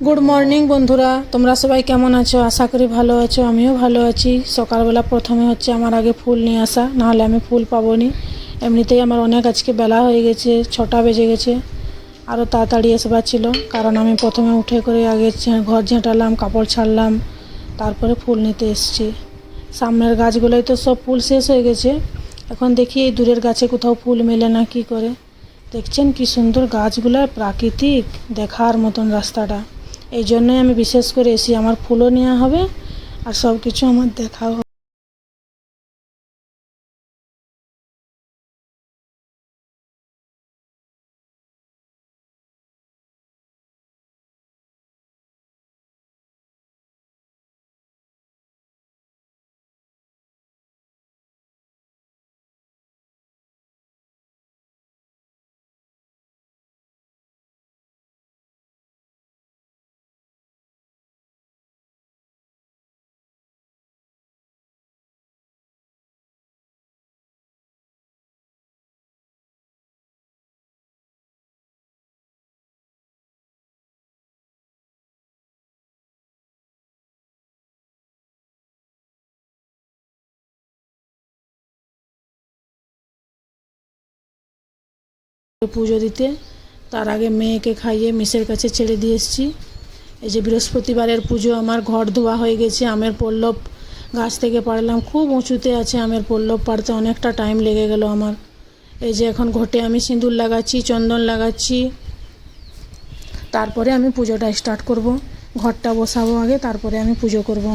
Good morning বন্ধুরা, তোমরা সবাই কেমন আছো? আশা করি ভালো আছো। আমিও ভালো আছি। সকালবেলা প্রথমে হচ্ছে আমার আগে ফুল নিয়ে আসা, নাহলে আমি ফুল পাবো নি। এমনিতেই আমার অনেক আজকে বেলা হয়ে গেছে, 6টা বেজে গেছে। আরও তাড়াতাড়ি আসবার ছিল, কারণ আমি প্রথমে উঠে করে আগে ঘর ঝেঁটালাম, কাপড় ছাড়লাম, তারপরে ফুল নিতে এসেছি। সামনের গাছগুলোয় তো সব ফুল শেষ হয়ে গেছে। এখন দেখি এই দূরের গাছে কোথাও ফুল মেলে না কি করে। দেখছেন কি সুন্দর গাছগুলো, প্রাকৃতিক দেখার মতন রাস্তাটা। এই জন্যই আমি বিশেষ করে এসি, আমার ফুলও নেওয়া হবে আর সব কিছু আমার দেখাও হবে। পুজো দিতে, তার আগে মেয়েকে খাইয়ে মিসের কাছে ছেড়ে দিয়ে এসেছি। এই যে বৃহস্পতিবারের পুজো, আমার ঘর ধোয়া হয়ে গেছে। আমের পল্লব গাছ থেকে পাড়লাম, খুব উঁচুতে আছে আমের পল্লব, পাড়তে অনেকটা টাইম লেগে গেল আমার। এই যে এখন ঘটে আমি সিঁদুর লাগাচ্ছি, চন্দন লাগাচ্ছি, তারপরে আমি পুজোটা স্টার্ট করব। ঘরটা বসাবো আগে, তারপরে আমি পুজো করব।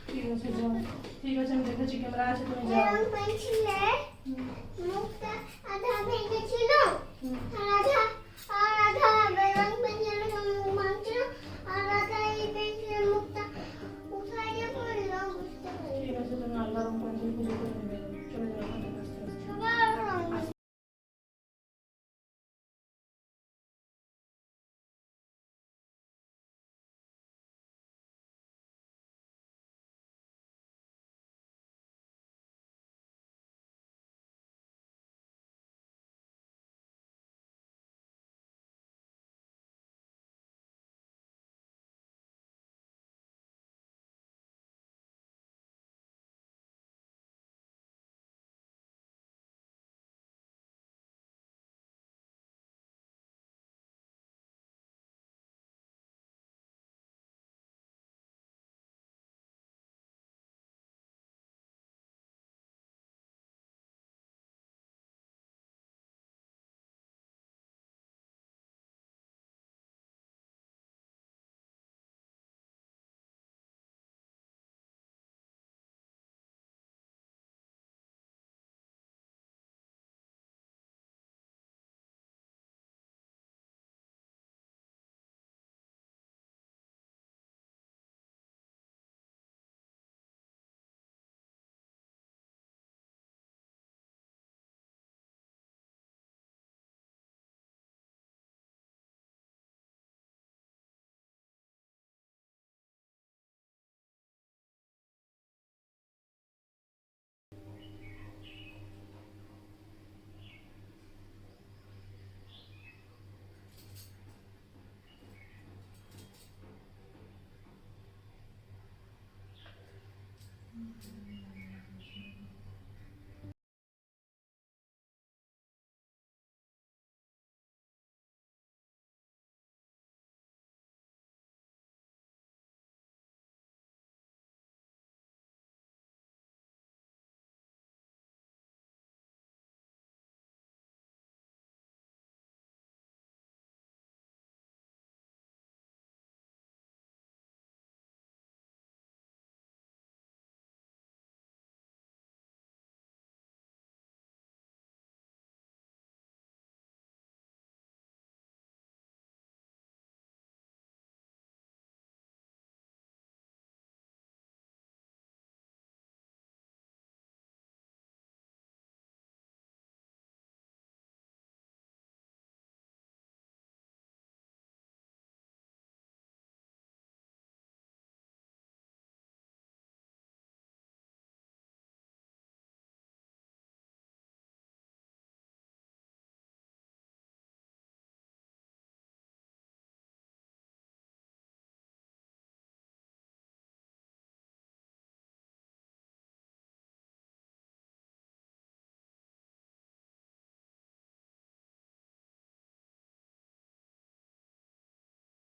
ঠিক আছে, যাও। ঠিক আছে, আমি দেখেছি ক্যামেরা আছে, তুমি যাও।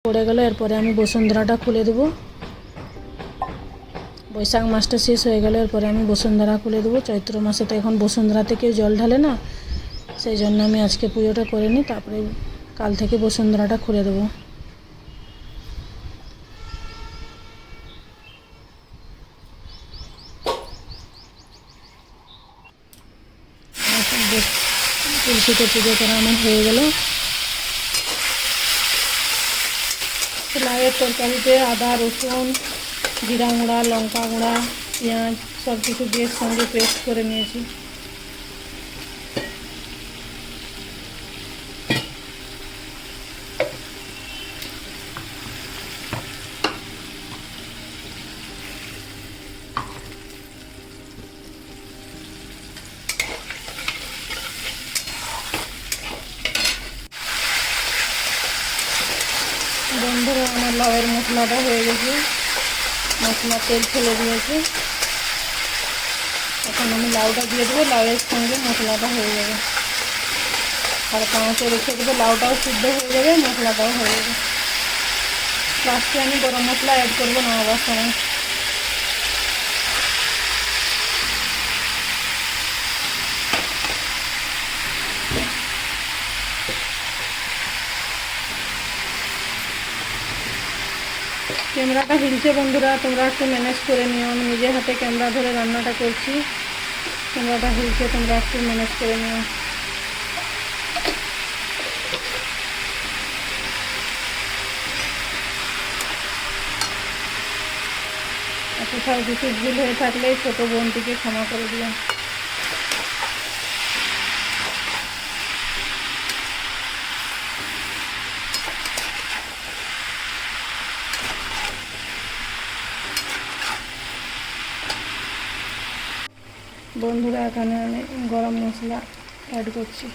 পড়ে গেল। এরপরে আমি বসুন্ধরাটা খুলে দেবো। বৈশাখ মাসটা শেষ হয়ে গেল, এরপরে আমি বসুন্ধরা খুলে দেবো। চৈত্র মাসে তো এখন বসুন্ধরাতে কেউ জল ঢালে না, সেই জন্য আমি আজকে পুজোটা করে নিই, তারপরে কাল থেকে বসুন্ধরাটা খুলে দেবো। তুলসীতে পুজো করা আমার হয়ে গেল। লাউয়ের তরকারিতে আদা, রসুন, জিরা গুঁড়া, লঙ্কা গুঁড়া, পেঁয়াজ সব কিছু দিয়ে সঙ্গে পেস্ট করে নিয়েছি। বন্ধুরা, আমার লাউয়ের মশলাটা হয়ে গেছে, মশলা তেল ফেলে দিয়েছে। এখন আমি লাউটা দিয়ে দেবো, লাউয়ের সঙ্গে মশলাটা হয়ে যাবে। আর কাঁচে রেখে দেবো, লাউটাও সিদ্ধ হয়ে যাবে, মশলাটাও হয়ে যাবে। লাস্টে আমি গরম মশলা অ্যাড করবো নামাবার সময়। ক্যামেরাটা হিলছে বন্ধুরা, তোমরা একটু ম্যানেজ করে নিও। আমি নিজের হাতে ক্যামেরা ধরে রান্নাটা করছি, ক্যামেরাটা হিলছে, তোমরা একটু ম্যানেজ করে নিও। কোথাও কিছু ভুল হয়ে থাকলে ছোটো বোনটিকে ক্ষমা করে দিও। বন্ধুরা, এখানে আমি গরম মশলা অ্যাড করছি।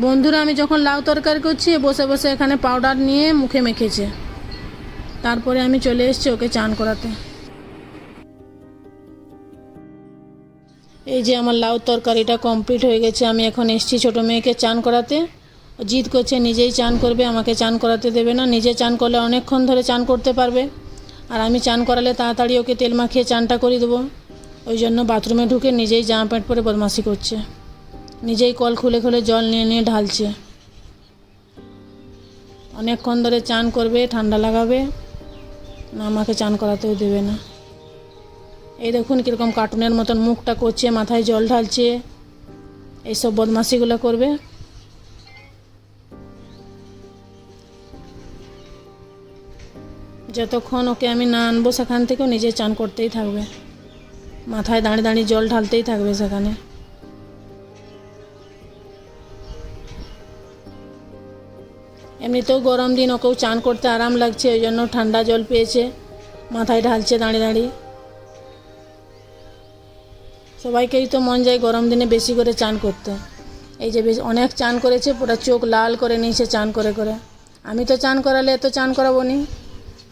বন্ধুরা, আমি যখন লাউ তরকারি করছি বসে বসে এখানে পাউডার নিয়ে মুখে মেখেছে, তারপরে আমি চলে এসেছি ওকে চান করাতে। এই যে আমার লাউ তরকারিটা কমপ্লিট হয়ে গেছে। আমি এখন এসেছি ছোটো মেয়েকে চান করাতে। জিদ করছে নিজেই চান করবে, আমাকে চান করাতে দেবে না। নিজে চান করলে অনেকক্ষণ ধরে চান করতে পারবে, আর আমি চান করালে তাড়াতাড়ি ওকে তেল মাখিয়ে চানটা করে দেবো। ওই জন্য বাথরুমে ঢুকে নিজেই জামা প্যান্ট পরে বদমাশি করছে, নিজেই কল খুলে খুলে জল নিয়ে নিয়ে ঢালছে। অনেকক্ষণ ধরে চান করবে, ঠান্ডা লাগাবে না, আমাকে চান করাতেও দেবে না। এই দেখুন কীরকম কার্টুনের মতন মুখটা করছে, মাথায় জল ঢালছে, এইসব বদমাশিগুলো করবে। যতক্ষণ ওকে আমি না আনবো সেখান থেকেও নিজে চান করতেই থাকবে, মাথায় দাঁড়িয়ে দাঁড়িয়ে জল ঢালতেই থাকবে সেখানে। এমনিতেও গরম দিন, ওকেও চান করতে আরাম লাগছে, ওই জন্য ঠান্ডা জল পেয়েছে, মাথায় ঢালছে দাঁড়িয়ে দাঁড়িয়ে। সবাইকেই তো মন যায় গরম দিনে বেশি করে চান করতে। এই যে বেশ অনেক চান করেছে, পুরো চোখ লাল করে নিয়েছে চান করে করে। আমি তো চান করালে এত চান করাবো নি।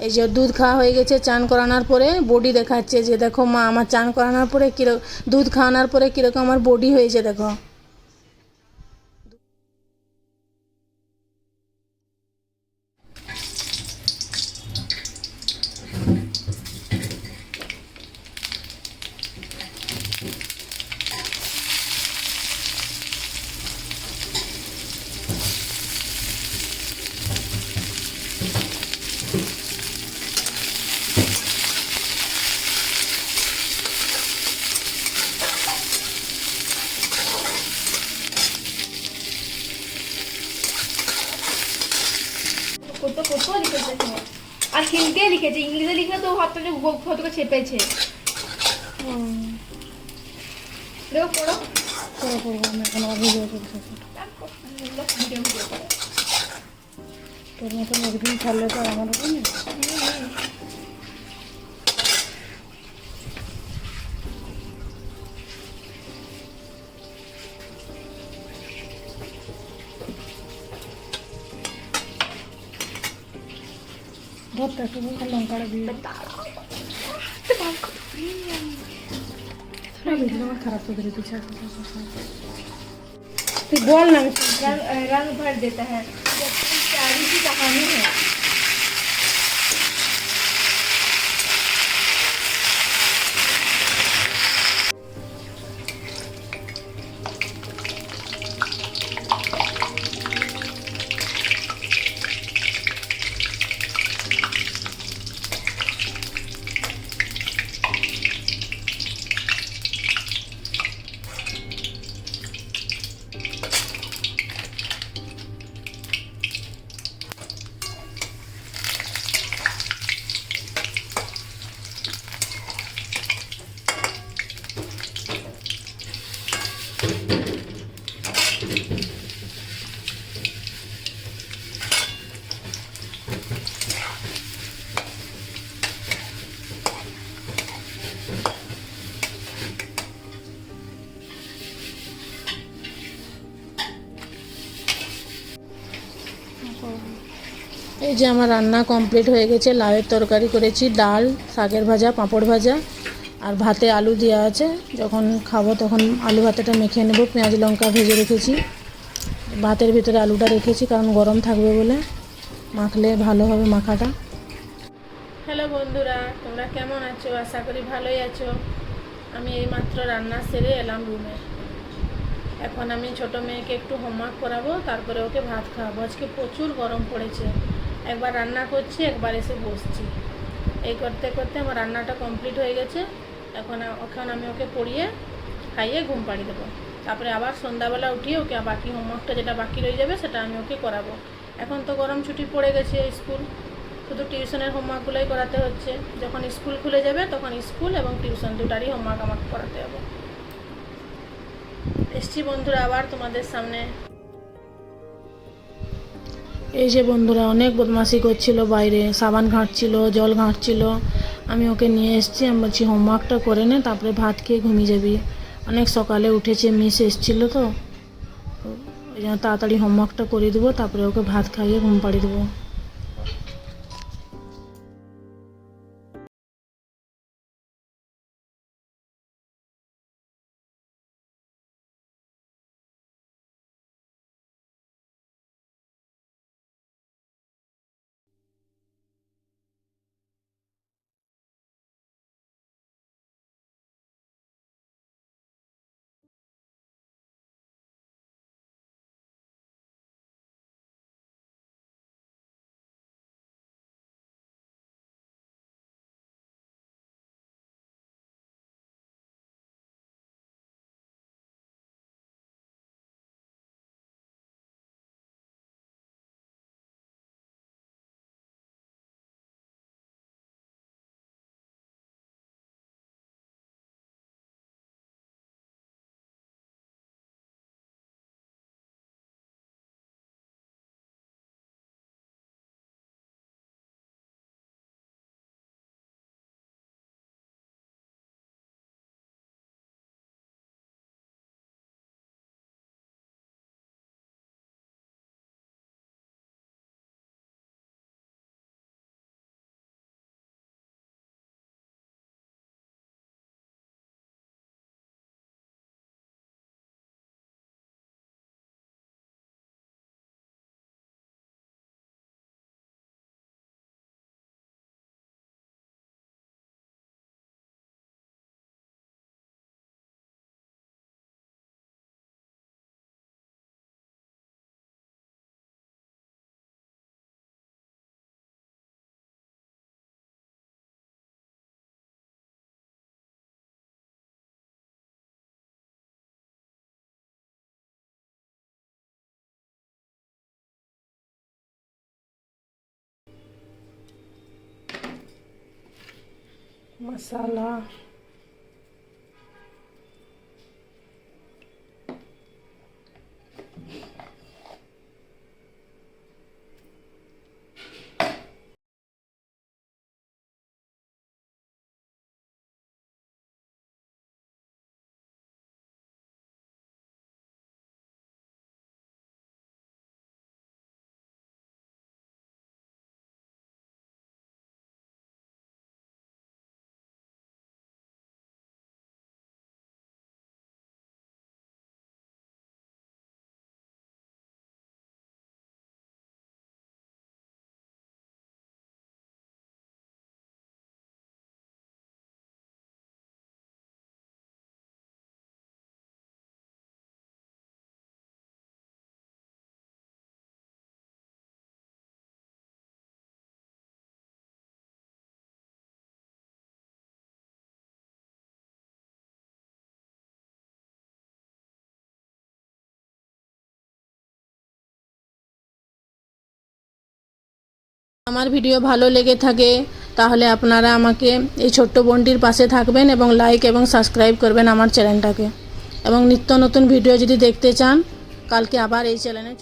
এই যে দুধ খাওয়া হয়ে গেছে, চান করানোর পরে বডি দেখাচ্ছে যে দেখো মা, আমার চান করানোর পরে কীরকম, দুধ খাওয়ানোর পরে কীরকম আমার বডি হয়েছে দেখো। কত কত লিখেছে এখানে, আর হিন্দিতে লিখেছে, ইংলিশে লিখলে তো হাতটা কতটা চেপেছে। দেখো পড়ো, পরে করবো আমি, এখন আবার ভিডিও করতে। তোর মতন একদিন ছাড়লে তো আমার হবে না। লঙ্কাটা দিয়ে আমার খারাপ করে দিলে তুই বল না। रंग भर देता है, जबकि प्यारी की कहानी है। এই যে আমার রান্না কমপ্লিট হয়ে গেছে। লাউয়ের তরকারি করেছি, ডাল, শাকের ভাজা, পাঁপড় ভাজা আর ভাতে আলু দেওয়া আছে। যখন খাবো তখন আলু ভাতেটা মেখে নেব। পেঁয়াজ লঙ্কা ভেজে রেখেছি, ভাতের ভিতরে আলুটা রেখেছি কারণ গরম থাকবে বলে, মাখলে ভালো হবে মাখাটা। হ্যালো বন্ধুরা, তোমরা কেমন আছো? আশা করি ভালোই আছো। আমি এইমাত্র রান্না সেরে এলাম রুমে। এখন আমি ছোটো মেয়েকে একটু হোমওয়ার্ক করাবো, তারপরে ওকে ভাত খাওয়াবো। আজকে প্রচুর গরম পড়েছে, একবার রান্না করছি একবার এসে বসছি। এই করতে করতে আমার রান্নাটা কমপ্লিট হয়ে গেছে। এখন আমি ওকে পড়িয়ে খাইয়ে ঘুম পাড়িয়ে দেবো। তারপরে আবার সন্ধ্যাবেলা উঠিয়ে ওকে বাকি হোমওয়ার্কটা যেটা বাকি রয়ে যাবে সেটা আমি ওকে করাবো। এখন তো গরম ছুটি পড়ে গেছে, স্কুল শুধু টিউশনের হোমওয়ার্কগুলোই করাতে হচ্ছে। যখন স্কুল খুলে যাবে তখন স্কুল এবং টিউশন দুটারই হোমওয়ার্ক আমাকে করাতে হবে। এসছি বন্ধুরা আবার তোমাদের সামনে। এই যে বন্ধুরা অনেক বদমাশি করছিল, বাইরে সাবান ঘাঁটছিল, জল ঘাঁটছিল। আমি ওকে নিয়ে এসেছি, আমি বলছি হোমওয়ার্কটা করে নে, তারপরে ভাত খেয়ে ঘুমিয়ে যাবি। অনেক সকালে উঠেছে, মিস এসেছিলো তো ওই জন্য তাড়াতাড়ি হোমওয়ার্কটা করে দেবো, তারপরে ওকে ভাত খাইয়ে ঘুম পাড়িয়ে দেবো। मसाला আমার ভিডিও ভালো লেগে থাকে তাহলে আপনারা আমাকে এই ছোট্ট বোনটির পাশে থাকবেন এবং লাইক এবং সাবস্ক্রাইব করবেন আমার চ্যানেলটাকে, এবং নিত্য নতুন ভিডিও যদি দেখতে চান কালকে আবার এই চ্যানেলে